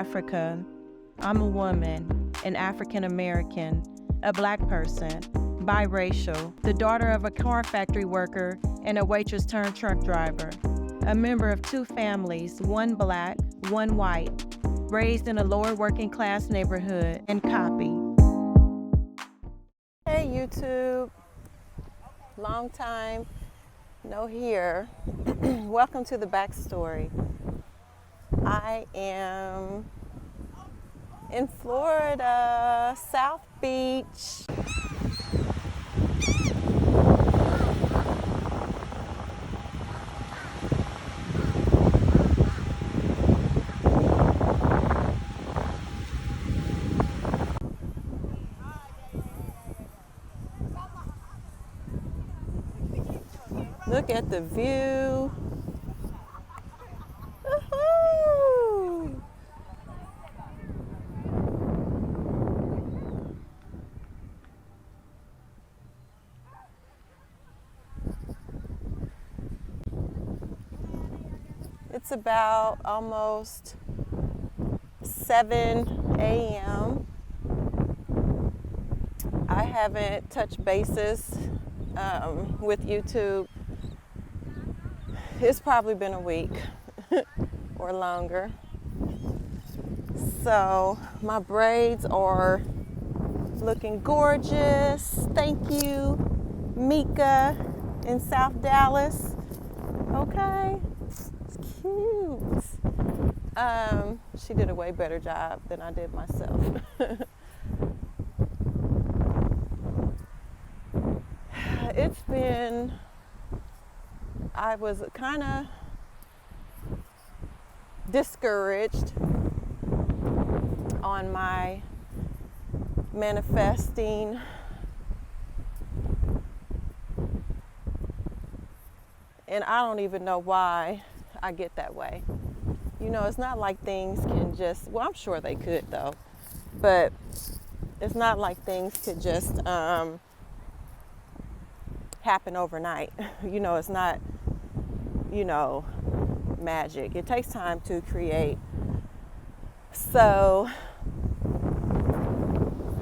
Africa. I'm a woman, an African American, a Black person, biracial, the daughter of a car factory worker and a waitress turned truck driver, a member of two families, one Black, one white, raised in a lower working class neighborhood, and copy. Hey YouTube, long time no here. Welcome to the backstory. I am in Florida, South Beach. Look at the view. Woohoo! It's about almost 7 a.m. I haven't touched bases with YouTube. It's probably been a week or longer. So my braids are looking gorgeous. Thank you, Mika in South Dallas. Okay, it's cute. She did a way better job than I did myself. It's been, I was kind of discouraged on my manifesting and I don't even know why I get that way. You know, it's not like things can just, well, I'm sure they could though, but it's not like things could just happen overnight. You know, it's not, you know, magic. It takes time to create. So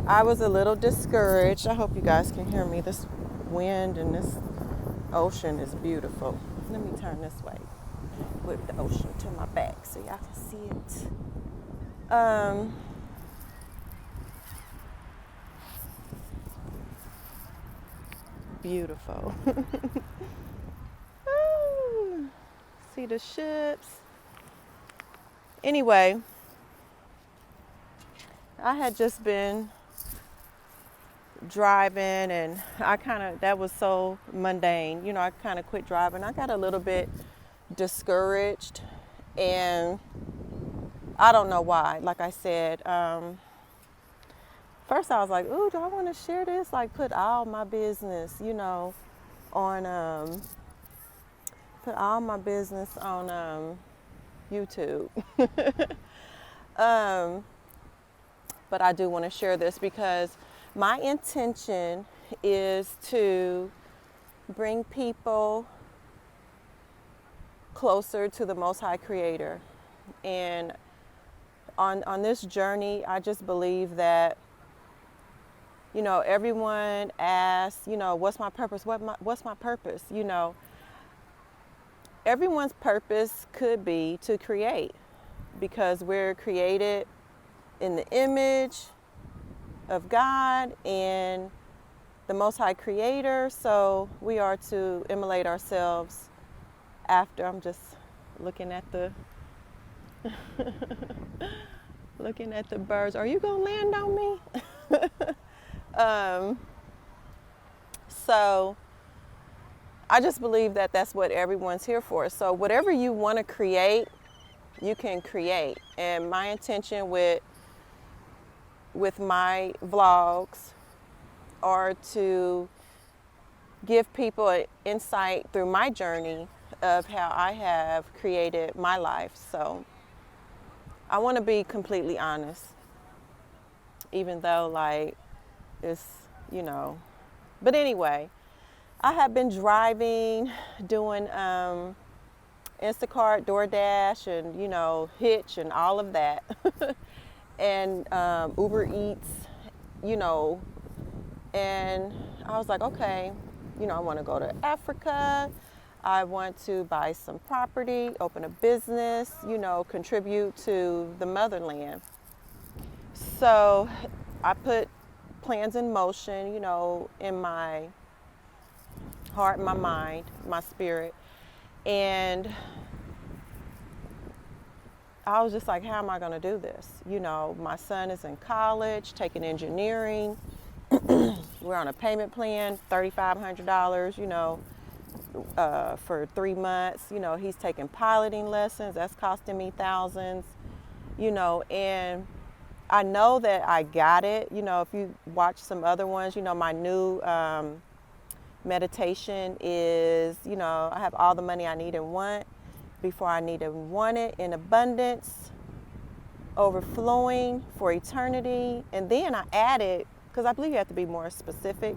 I was a little discouraged. I hope you guys can hear me. This wind and this ocean is beautiful. Let me turn this way with the ocean to my back so y'all can see it. Beautiful. See the ships. Anyway, I had just been driving and that was so mundane. You know, I kind of quit driving. I got a little bit discouraged and I don't know why. Like I said, first I was like, ooh, do I want to share this? Like put all my business, you know, on, put all my business on YouTube. But I do want to share this because my intention is to bring people closer to the Most High Creator. And on this journey, I just believe that, you know, everyone asks, you know, what's my purpose? What's my purpose? You know, everyone's purpose could be to create because we're created in the image of God and the Most High Creator. So we are to emulate ourselves after. I'm just looking at the looking at the birds. Are you gonna land on me? So I just believe that that's what everyone's here for. So whatever you want to create, you can create. And my intention with my vlogs are to give people an insight through my journey of how I have created my life. So I want to be completely honest, even though like it's, you know, but anyway, I have been driving, doing Instacart, DoorDash, and, Hitch and all of that. And Uber Eats, you know, and I was like, okay, I want to go to Africa. I want to buy some property, open a business, contribute to the motherland. So I put plans in motion, in my heart, my mind, my spirit. And I was just like, how am I going to do this? My son is in college, taking engineering. We're on a payment plan, $3,500, for 3 months. He's taking piloting lessons. That's costing me thousands, and I know that I got it. If you watch some other ones, my new meditation is, I have all the money I need and want before I need and want it, in abundance, overflowing for eternity. And then I added, because I believe you have to be more specific.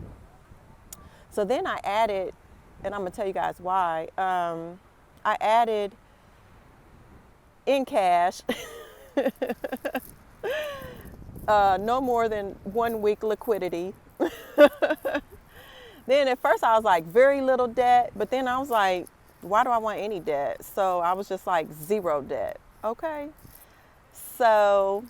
So then I added, and I'm going to tell you guys why. I added in cash no more than 1 week liquidity. Then at first I was like, very little debt, but then I was like, why do I want any debt? So I was just like, zero debt. Okay. So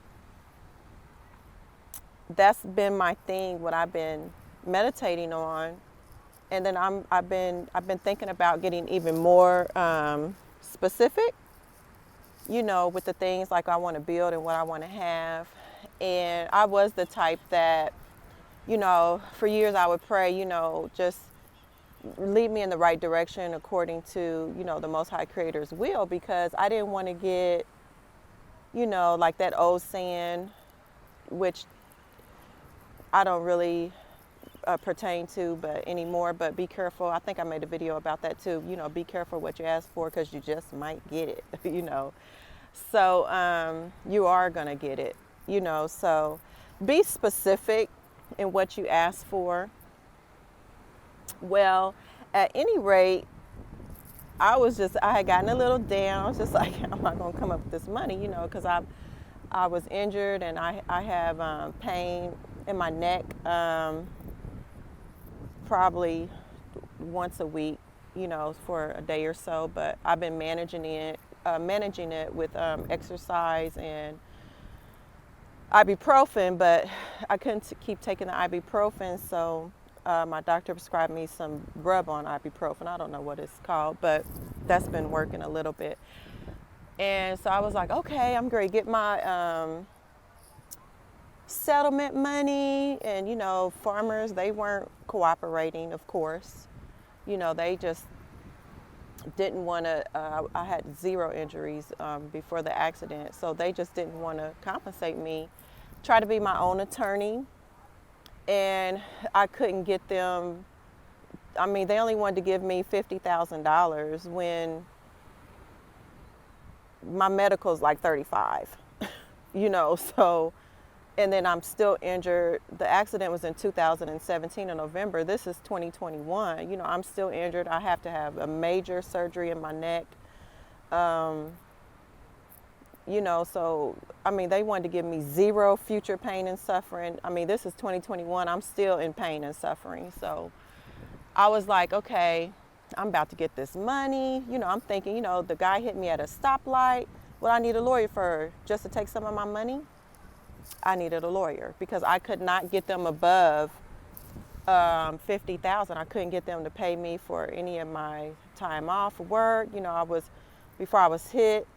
that's been my thing, what I've been meditating on. And then I've been thinking about getting even more specific, with the things like I want to build and what I want to have. And I was the type that, for years I would pray, just lead me in the right direction according to, the Most High Creator's will, because I didn't want to get, like that old saying, which I don't really pertain to anymore, but be careful. I think I made a video about that too. Be careful what you ask for, because you just might get it, So you are going to get it, so be specific in what you ask for. Well, at any rate, I had gotten a little down. I was just like, how am I going to come up with this money, because I was injured, and I have pain in my neck probably once a week, for a day or so. But I've been managing it with exercise and ibuprofen, but I couldn't keep taking the ibuprofen, so my doctor prescribed me some rub on ibuprofen. I don't know what it's called, but that's been working a little bit. And so I was like, okay, I'm going to get my settlement money. And, farmers, they weren't cooperating, of course. They just didn't want to, I had 0 injuries before the accident, so they just didn't want to compensate me. Try to be my own attorney, and I couldn't get them. I mean, they only wanted to give me $50,000 when my medical's like 35, so, and then I'm still injured. The accident was in 2017 in November. This is 2021. I'm still injured. I have to have a major surgery in my neck. So, I mean, they wanted to give me 0 future pain and suffering. I mean, this is 2021. I'm still in pain and suffering. So I was like, okay, I'm about to get this money. I'm thinking, the guy hit me at a stoplight. What I need a lawyer for? Just to take some of my money? I needed a lawyer because I could not get them above $50,000. I couldn't get them to pay me for any of my time off work. Before I was hit,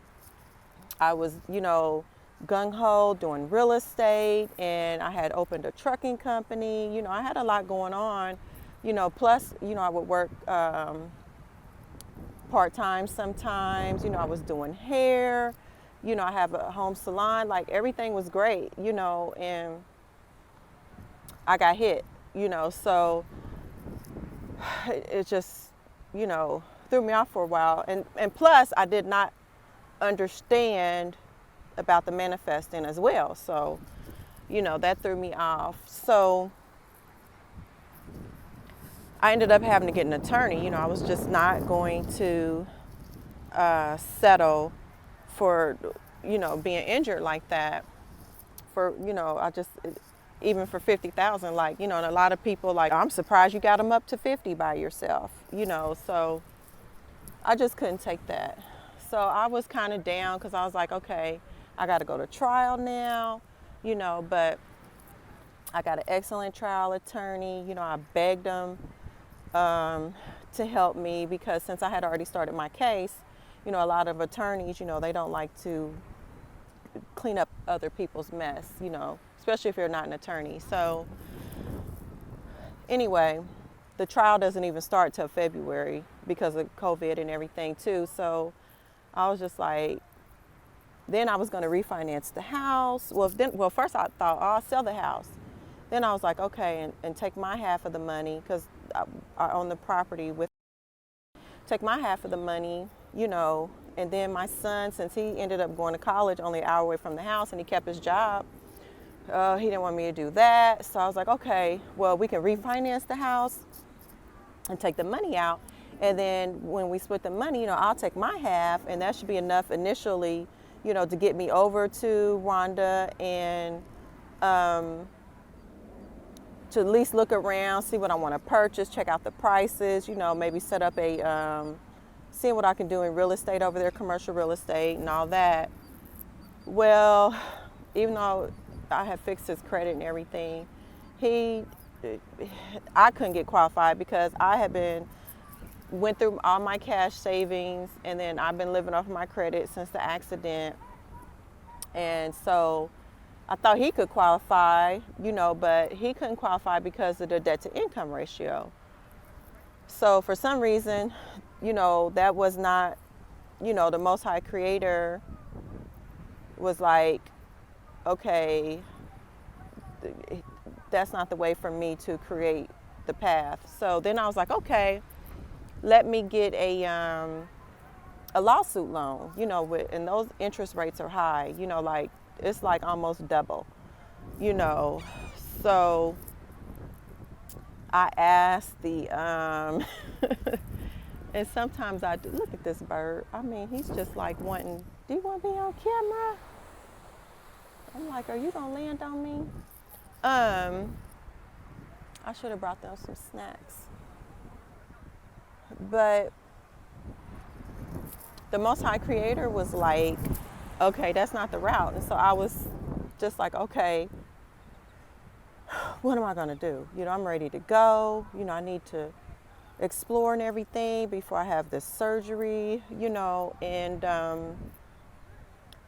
I was, gung-ho doing real estate, and I had opened a trucking company. I had a lot going on, plus, I would work part-time sometimes. I was doing hair. I have a home salon. Like, everything was great, and I got hit, so it just, threw me off for a while. And plus, I did not understand about the manifesting as well. So, that threw me off. So I ended up having to get an attorney. I was just not going to settle for, being injured like that. For, I just, even for 50,000, like, and a lot of people like, I'm surprised you got them up to 50 by yourself, so I just couldn't take that. So I was kind of down because I was like, okay, I got to go to trial now, but I got an excellent trial attorney. I begged him to help me because since I had already started my case, a lot of attorneys, they don't like to clean up other people's mess, especially if you're not an attorney. So anyway, the trial doesn't even start till February because of COVID and everything too. So I was just like, then I was going to refinance the house. Well, first I thought, oh, I'll sell the house. Then I was like, okay, and take my half of the money because I own the property with. Take my half of the money, and then my son, since he ended up going to college only an hour away from the house and he kept his job, he didn't want me to do that. So I was like, okay, well, we can refinance the house and take the money out. And then when we split the money, I'll take my half, and that should be enough initially, to get me over to Rwanda and to at least look around, see what I want to purchase, check out the prices, maybe set up seeing what I can do in real estate over there, commercial real estate and all that. Well, even though I had fixed his credit and everything, I couldn't get qualified because went through all my cash savings, and then I've been living off my credit since the accident. And so I thought he could qualify, but he couldn't qualify because of the debt to income ratio. So for some reason, that was not, the Most High Creator was like, okay, that's not the way for me to create the path. So then I was like, okay, let me get a lawsuit loan, and those interest rates are high, like it's like almost double, So I asked the, and sometimes I do, look at this bird. I mean, he's just like wanting, do you want to be on camera? I'm like, are you going to land on me? I should have brought them some snacks. But the Most High Creator was like, okay, that's not the route. And so I was just like, okay, what am I going to do? I'm ready to go. I need to explore and everything before I have this surgery, and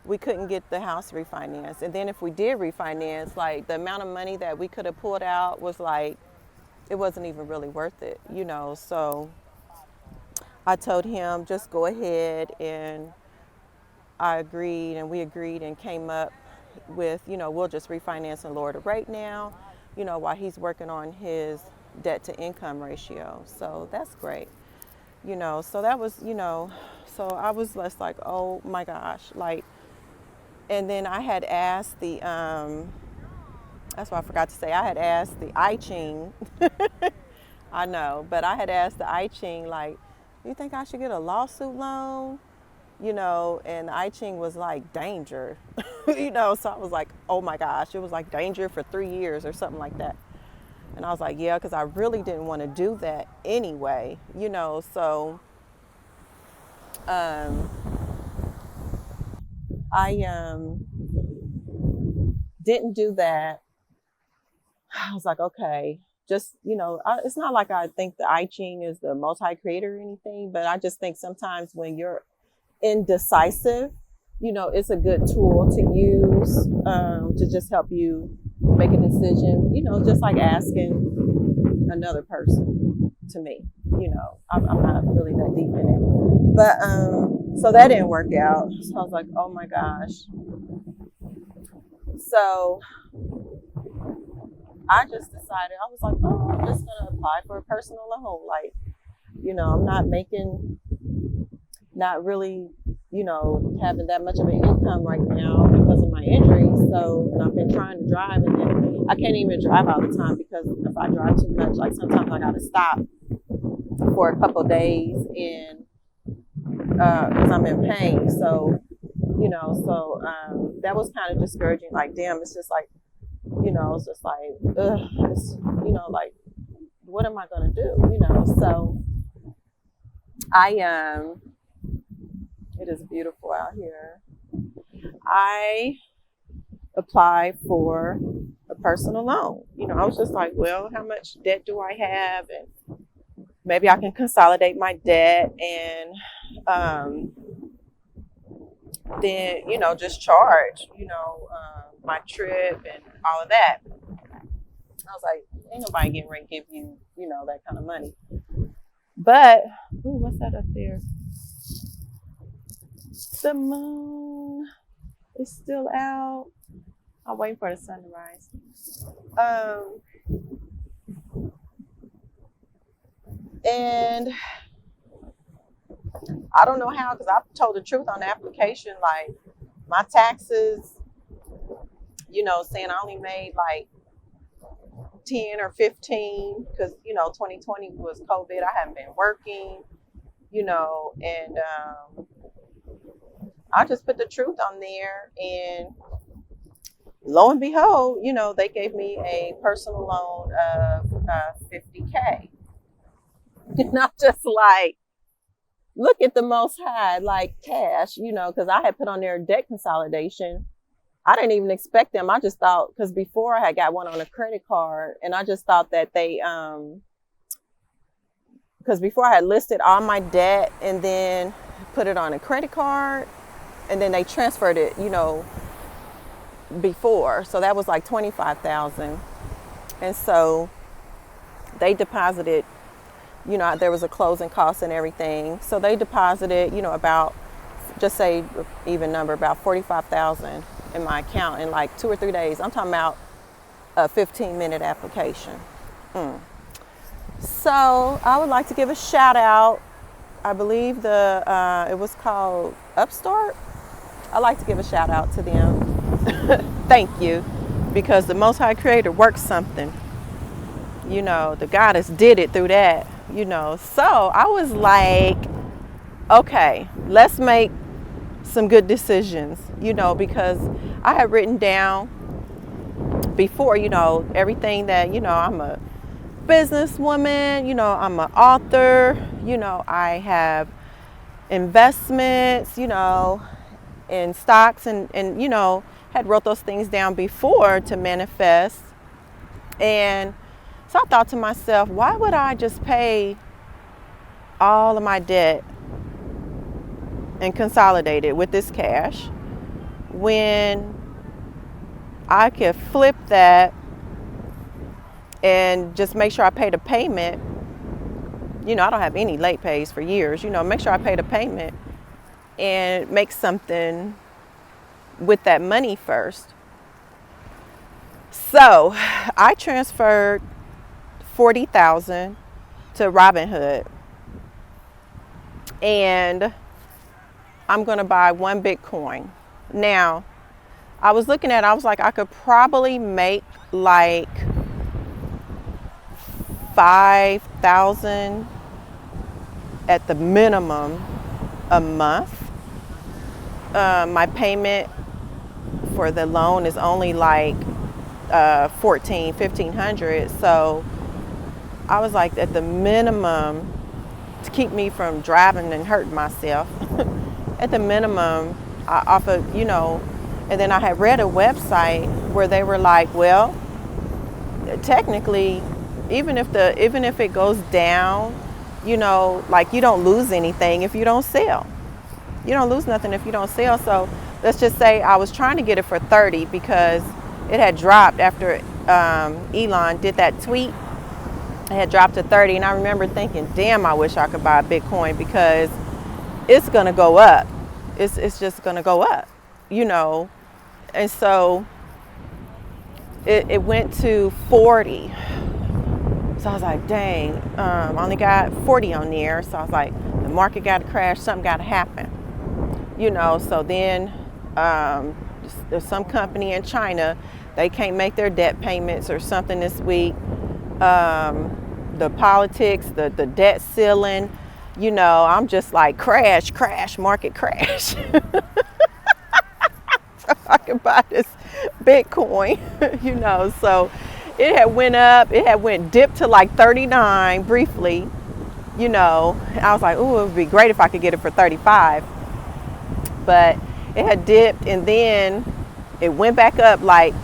we couldn't get the house refinanced. And then if we did refinance, like the amount of money that we could have pulled out was like, it wasn't even really worth it, So I told him, just go ahead, and I agreed, and we agreed and came up with, we'll just refinance and lower the rate now, while he's working on his debt to income ratio. So that's great, so that was, so I was just like, oh my gosh, like, and then I had asked the, that's what I forgot to say, I had asked the I Ching, I know, but I had asked the I Ching, like, do you think I should get a lawsuit loan? And the I Ching was like, danger, so I was like, oh my gosh, it was like danger for 3 years or something like that. And I was like, yeah, because I really didn't want to do that anyway, so I didn't do that. I was like, okay, just, it's not like I think the I Ching is the Most High Creator or anything, but I just think sometimes when you're indecisive, it's a good tool to use to just help you make a decision, just like asking another person to me, I'm not really that deep in it, but so that didn't work out. So I was like, oh my gosh. So I just decided, I was like, oh, I'm just gonna apply for a personal loan. Like, I'm not really, having that much of an income right now because of my injury. So, and I've been trying to drive, and then I can't even drive all the time because if I drive too much, like sometimes I gotta stop for a couple of days and because I'm in pain. So, that was kind of discouraging. Like, damn, it's just like, it's just like, ugh, it's, like, what am I going to do? So it is beautiful out here. I applied for a personal loan. I was just like, well, how much debt do I have? And maybe I can consolidate my debt and then, just charge, my trip and all of that. I was like, ain't nobody getting ready to give you, that kind of money. But, ooh, what's that up there? The moon is still out. I'm waiting for the sun to rise. And I don't know how, because I told the truth on the application. Like, my taxes, saying I only made like 10 or 15 because 2020 was COVID. I haven't been working, and I just put the truth on there, and lo and behold, they gave me a personal loan of $50K. And I'm just like, look at the Most High, like cash, because I had put on there debt consolidation. I didn't even expect them. I just thought, because before I had got one on a credit card, and I just thought that they, because before I had listed all my debt and then put it on a credit card, and then they transferred it, before. So that was like $25,000. And so they deposited, there was a closing cost and everything. So they deposited, about, just say even number, about $45,000 in my account in like 2 or 3 days. I'm talking about a 15-minute application. So I would like to give a shout out. I believe it was called Upstart. I'd like to give a shout out to them. Thank you, because the Most High Creator worked something. The goddess did it through that. So I was like, okay, let's make some good decisions, because I had written down before, everything that, I'm a businesswoman, I'm an author, I have investments, in stocks and had wrote those things down before to manifest. And so I thought to myself, why would I just pay all of my debt and consolidate it with this cash when I could flip that and just make sure I paid a payment? I don't have any late pays for years. Make sure I paid a payment and make something with that money first. So I transferred $40,000 to Robinhood, and I'm going to buy 1 Bitcoin. Now, I was looking at it, I was like, I could probably make like $5,000 at the minimum a month. My payment for the loan is only like $1,500. So I was like, at the minimum, to keep me from driving and hurting myself, at the minimum, I offered, and then I had read a website where they were like, well, technically, even if it goes down, like, you don't lose anything if you don't sell. You don't lose nothing if you don't sell. So let's just say I was trying to get it for 30 because it had dropped after Elon did that tweet. It had dropped to 30, and I remember thinking, damn, I wish I could buy a Bitcoin, because it's gonna go up. It's just gonna go up, And so it went to 40. So I was like, dang, I only got 40 on there. So I was like, the market got to crash, something got to happen. So then there's some company in China, they can't make their debt payments or something this week. The politics, the debt ceiling, you know, I'm just like crash, market crash. I could buy this Bitcoin, you know. So it had went up, it had went dipped to like 39 briefly, you know. I was like, oh, it would be great if I could get it for 35. But it had dipped and then it went back up. Like,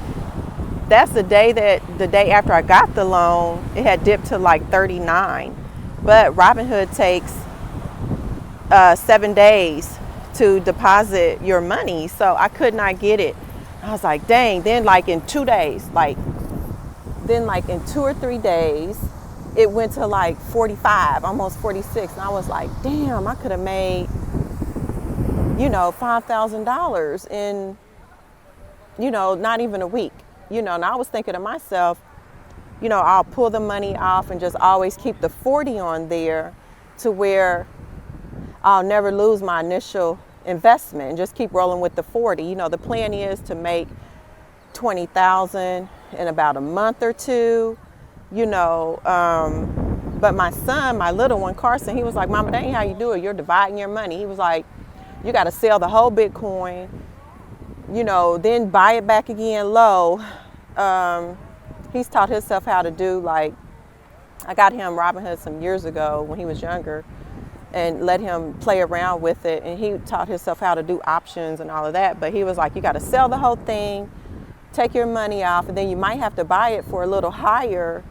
that's the day after I got the loan, it had dipped to like 39. But Robinhood takes 7 days to deposit your money, so I could not get it. I was like, dang. Then like in 2 days, then in 2 or 3 days, it went to like 45, almost 46. And I was like, damn, I could have made, you know, $5,000 in, you know, not even a week. You know, and I was thinking to myself, you know, I'll pull the money off and just always keep the 40 on there to where I'll never lose my initial investment and just keep rolling with the 40. You know, the plan is to make 20,000 in about a month or two, you know. But my son, my little one, Carson, he was like, Mama, that ain't how you do it. You're dividing your money. He was like, you got to sell the whole Bitcoin, you know, then buy it back again low. He's taught himself how to do, like, I got him Robinhood some years ago when he was younger and let him play around with it. And he taught himself how to do options and all of that. But he was like, you got to sell the whole thing, take your money off, and then you might have to buy it for a little higher,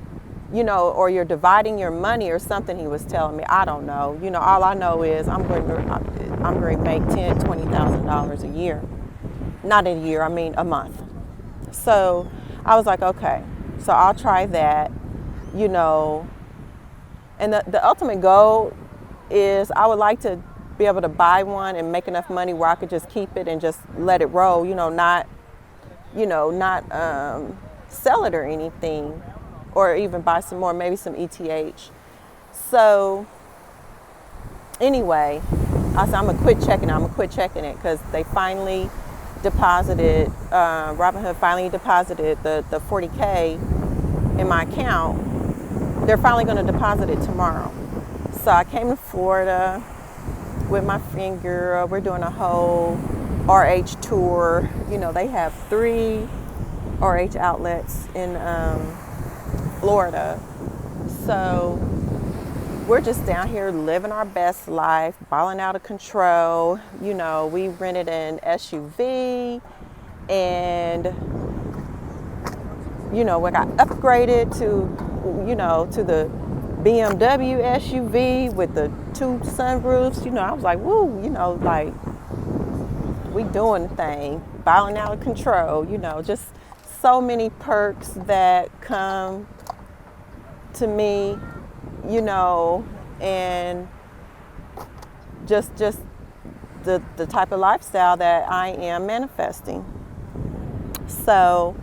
you know, or you're dividing your money or something he was telling me. I don't know. You know, all I know is I'm going to make $10,000, $20,000 a year. Not in a year, I mean a month. So I was like, okay, so I'll try that, you know. And the ultimate goal is I would like to be able to buy one and make enough money where I could just keep it and just let it roll, you know, not sell it or anything, or even buy some more, maybe some ETH. So anyway, I said, I'm gonna quit checking it because they finally deposited, Robinhood finally deposited the 40K in my account. They're finally gonna deposit it tomorrow. So I came to Florida with my friend girl. We're doing a whole RH tour. You know, they have 3 RH outlets in Florida. So we're just down here living our best life, balling out of control. You know, we rented an SUV and, you know, we got upgraded to, you know, to the BMW SUV with the 2 sunroofs. You know, I was like, woo, you know, like, we doing the thing, balling out of control, you know, just so many perks that come to me, you know, and just the type of lifestyle that I am manifesting. So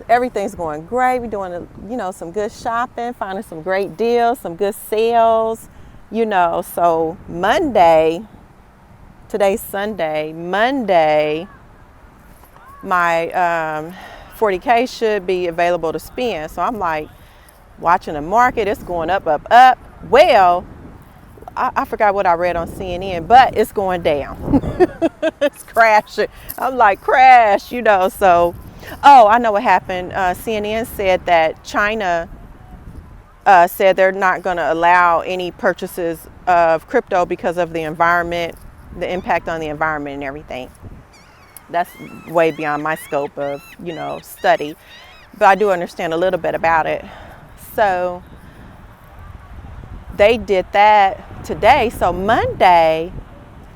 everything's going great. We're doing, you know, some good shopping, finding some great deals, some good sales, you know. So Monday, today's Sunday, Monday, my 40K should be available to spend. So I'm like watching the market. It's going up, up, up. Well, I forgot what I read on CNN, but it's going down. It's crashing. I'm like, crash, you know. So, oh, I know what happened. CNN said that China said they're not going to allow any purchases of crypto because of the environment, the impact on the environment and everything. That's way beyond my scope of, you know, study, but I do understand a little bit about it. So they did that today. So Monday,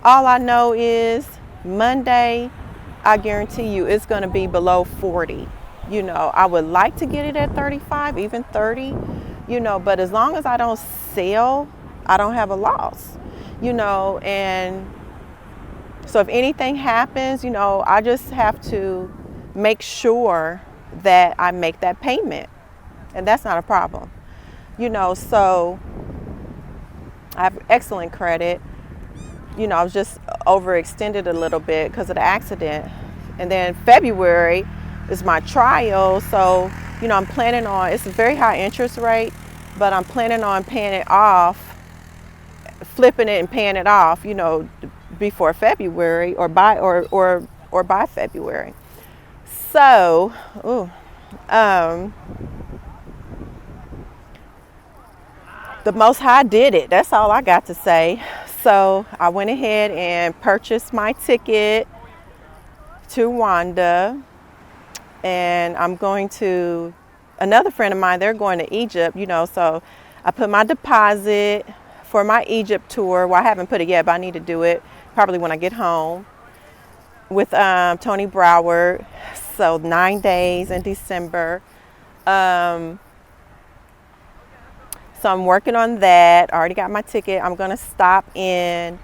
all I know is Monday, I guarantee you it's going to be below 40. You know, I would like to get it at 35, even 30, you know, but as long as I don't sell, I don't have a loss, you know. And so if anything happens, you know, I just have to make sure that I make that payment. And that's not a problem, you know. So I have excellent credit. You know, I was just overextended a little bit because of the accident. And then February is my trial. So, you know, I'm planning on, it's a very high interest rate, but I'm planning on paying it off flipping it and paying it off, you know, before February or by February. So, the Most High did it. That's all I got to say. So I went ahead and purchased my ticket to Rwanda, and I'm going to another friend of mine. They're going to Egypt, you know, so I put my deposit for my Egypt tour. Well, I haven't put it yet, but I need to do it probably when I get home with Tony Broward. So 9 days in December. So I'm working on that. I already got my ticket. I'm going to stop in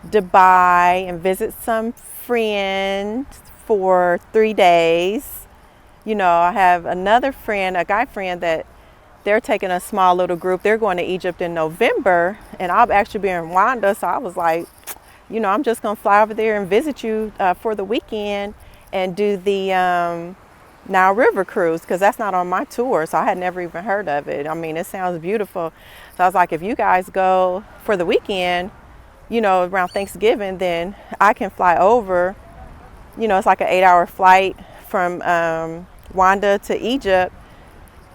Dubai and visit some friends for 3 days. You know, I have another friend, a guy friend, that they're taking a small little group. They're going to Egypt in November, and I'll actually be in Rwanda. So I was like, you know, I'm just going to fly over there and visit you for the weekend and do the Nile River cruise, because that's not on my tour, so I had never even heard of it. I mean, it sounds beautiful. So I was like, if you guys go for the weekend, you know, around Thanksgiving, then I can fly over. You know, it's like an 8-hour flight from Rwanda to Egypt,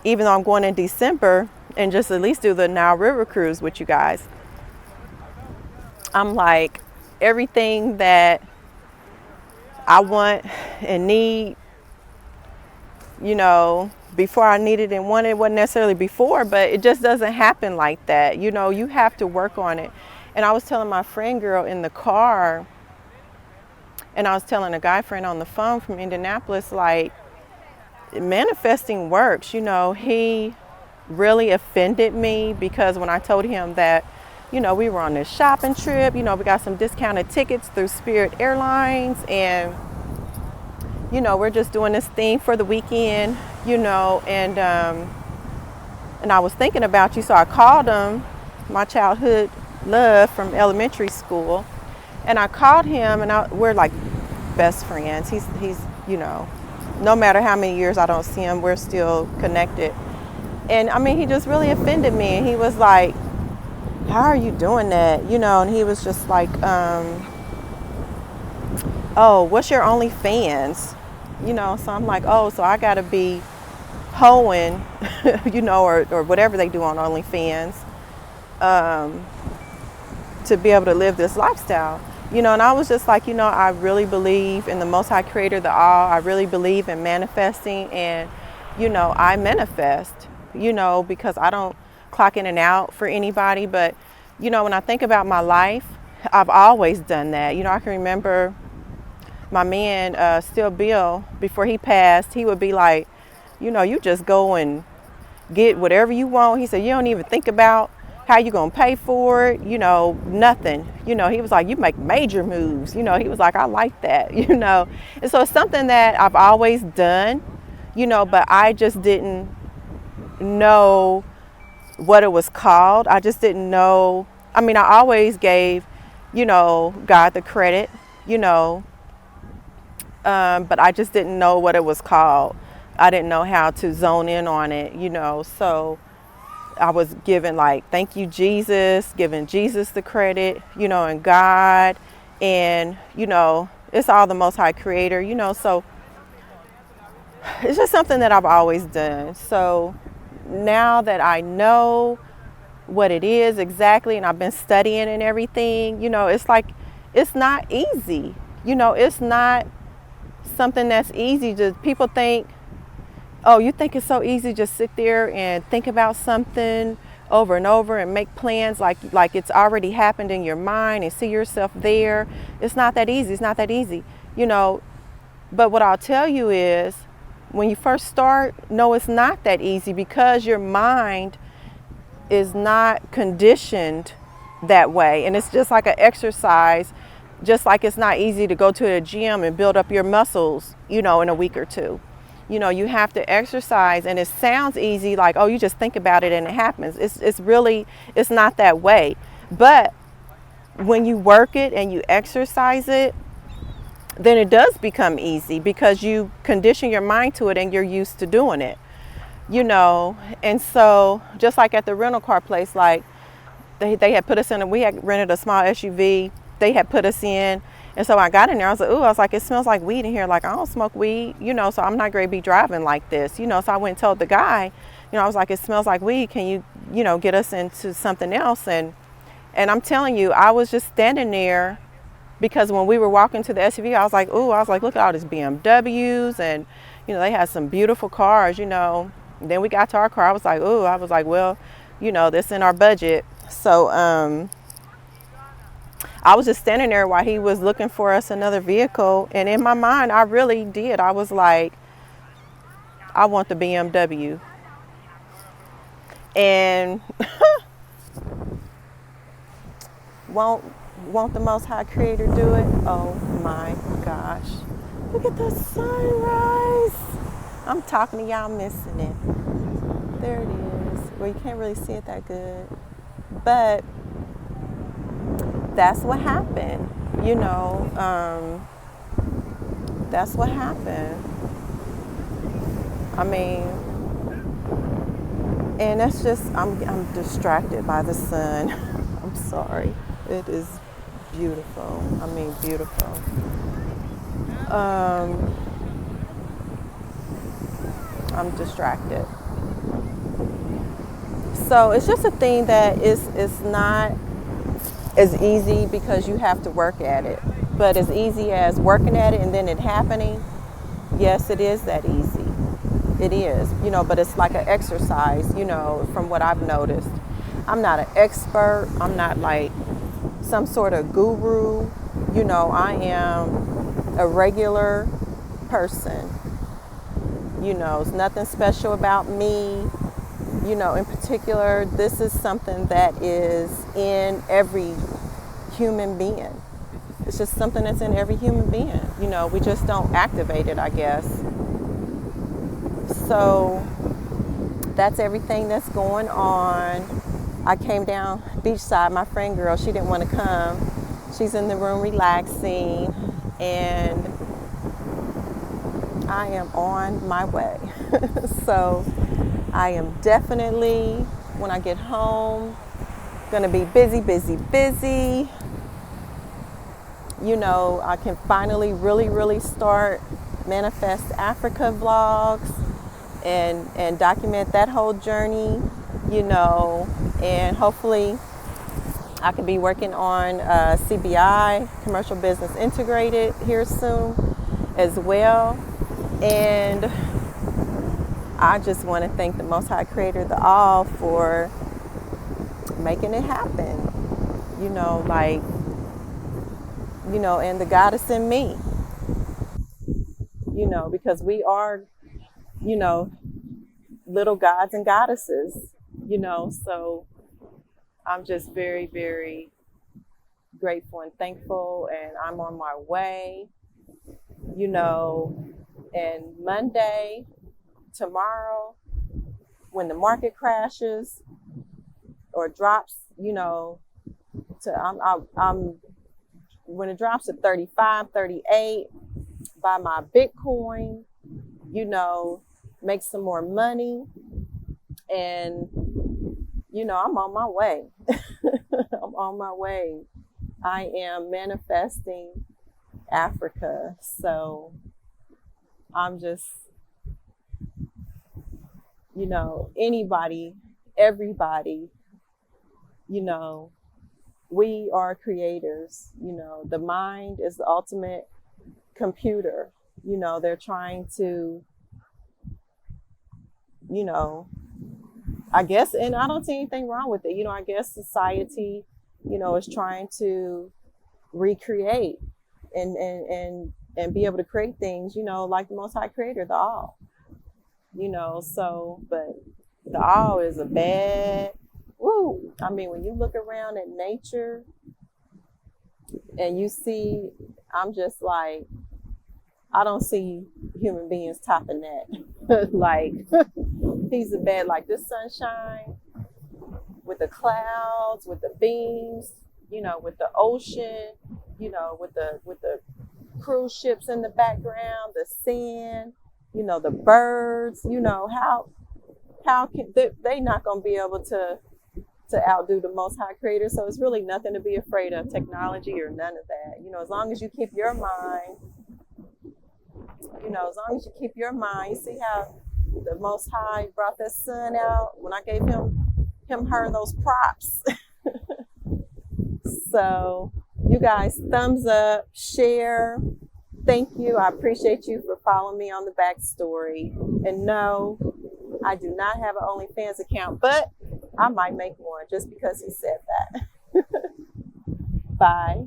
even though I'm going in December, and just at least do the Nile River cruise with you guys. I'm like, everything that I want and need, you know, before I needed and wanted, it wasn't necessarily before, but it just doesn't happen like that. You know, you have to work on it. And I was telling my friend girl in the car, and I was telling a guy friend on the phone from Indianapolis, like, manifesting works. You know, he really offended me because when I told him that, you know, we were on this shopping trip, you know, we got some discounted tickets through Spirit Airlines, and you know, we're just doing this thing for the weekend, you know, and I was thinking about you, so I called him, my childhood love from elementary school, and I called him, and we're like best friends. He's, you know, no matter how many years I don't see him, we're still connected. And I mean, he just really offended me, and he was like, how are you doing that? You know, and he was just like, oh, what's your OnlyFans? You know, so I'm like, oh, so I gotta be hoeing, you know, or whatever they do on OnlyFans, to be able to live this lifestyle. You know, and I was just like, you know, I really believe in the Most High Creator, the All. I really believe in manifesting, and, you know, I manifest, you know, because I don't clock in and out for anybody. But, you know, when I think about my life, I've always done that. You know, I can remember my man, Still Bill, before he passed, he would be like, you know, you just go and get whatever you want. He said, you don't even think about how you gonna pay for it, you know, nothing. You know, he was like, you make major moves. You know, he was like, I like that, you know. And so it's something that I've always done, you know, but I just didn't know what it was called. I just didn't know. I mean, I always gave, you know, God the credit, you know, but I just didn't know what it was called. I didn't know how to zone in on it, you know. So I was giving, like, thank you, Jesus, giving Jesus the credit, you know, and God, and, you know, it's all the Most High Creator, you know. So it's just something that I've always done. So now that I know what it is exactly, and I've been studying and everything, you know, it's like, it's not easy. You know, it's not something that's easy. Just people think, oh, you think it's so easy, just sit there and think about something over and over and make plans like it's already happened in your mind and see yourself there. It's not that easy. It's not that easy, you know. But what I'll tell you is, when you first start, no, it's not that easy, because your mind is not conditioned that way. And it's just like an exercise, just like it's not easy to go to a gym and build up your muscles, you know, in a week or two. You know, you have to exercise, and it sounds easy, like, oh, you just think about it and it happens. It's really, it's not that way. But when you work it and you exercise it, then it does become easy, because you condition your mind to it and you're used to doing it, you know. And so just like at the rental car place, like, they had put us in, we had rented a small SUV. They had put us in. And so I got in there, I was like, ooh, I was like, it smells like weed in here. Like, I don't smoke weed, so I'm not going to be driving like this, So I went and told the guy, I was like, it smells like weed. Can you, get us into something else? And I'm telling you, I was just standing there because when we were walking to the SUV, I was like, ooh, I was like, look at all these BMWs. And, they had some beautiful cars, And then we got to our car. I was like, ooh, I was like, well, this in our budget. So, I was just standing there while he was looking for us another vehicle. And in my mind, I really did. I was like, I want the BMW. And won't the Most High Creator do it? Oh my gosh. Look at the sunrise. I'm talking to y'all missing it. There it is. Well, you can't really see it that good. But that's what happened. That's what happened. I mean, and that's just, I'm distracted by the sun. I'm sorry. It is beautiful. I mean, beautiful. I'm distracted. So it's just a thing that is not as easy because you have to work at it. But as easy as working at it and then it happening, yes, it is that easy. It is, but it's like an exercise, from what I've noticed. I'm not an expert. I'm not like some sort of guru. I am a regular person. It's nothing special about me. In particular, this is something that is in every human being. It's just something that's in every human being. We just don't activate it, I guess. So that's everything that's going on. I came down beachside. My friend girl, she didn't want to come. She's in the room relaxing, and I am on my way. So I am definitely, when I get home, gonna be busy. I can finally really start Manifest Africa vlogs and document that whole journey, and hopefully I could be working on CBI, Commercial Business Integrated, here soon as well. And I just want to thank the Most High Creator, the All, for making it happen, and the goddess in me, because we are, little gods and goddesses, so I'm just very, very grateful and thankful, and I'm on my way, and Monday, tomorrow, when the market crashes or drops, I'm when it drops to 35, 38, buy my Bitcoin, make some more money, and I'm on my way. I'm on my way. I am manifesting Africa. So I'm just, anybody, everybody, we are creators. The mind is the ultimate computer. They're trying to, I guess, and I don't see anything wrong with it. I guess society, is trying to recreate and be able to create things, like the Most High Creator, the All. So, but the All is a bad, woo. I mean, when you look around at nature and you see, I'm just like, I don't see human beings topping that. Like, he's a bad, like this sunshine with the clouds, with the beams, with the ocean, with the cruise ships in the background, the sand, the birds, how can they not gonna be able to to outdo the Most High Creator. So it's really nothing to be afraid of, technology or none of that. You know, as long as you keep your mind, you know, as long as you keep your mind, you see how the Most High brought that sun out when I gave her those props. So you guys, thumbs up, share. Thank you. I appreciate you for following me on the backstory. And no, I do not have an OnlyFans account, but I might make one just because he said that. Bye.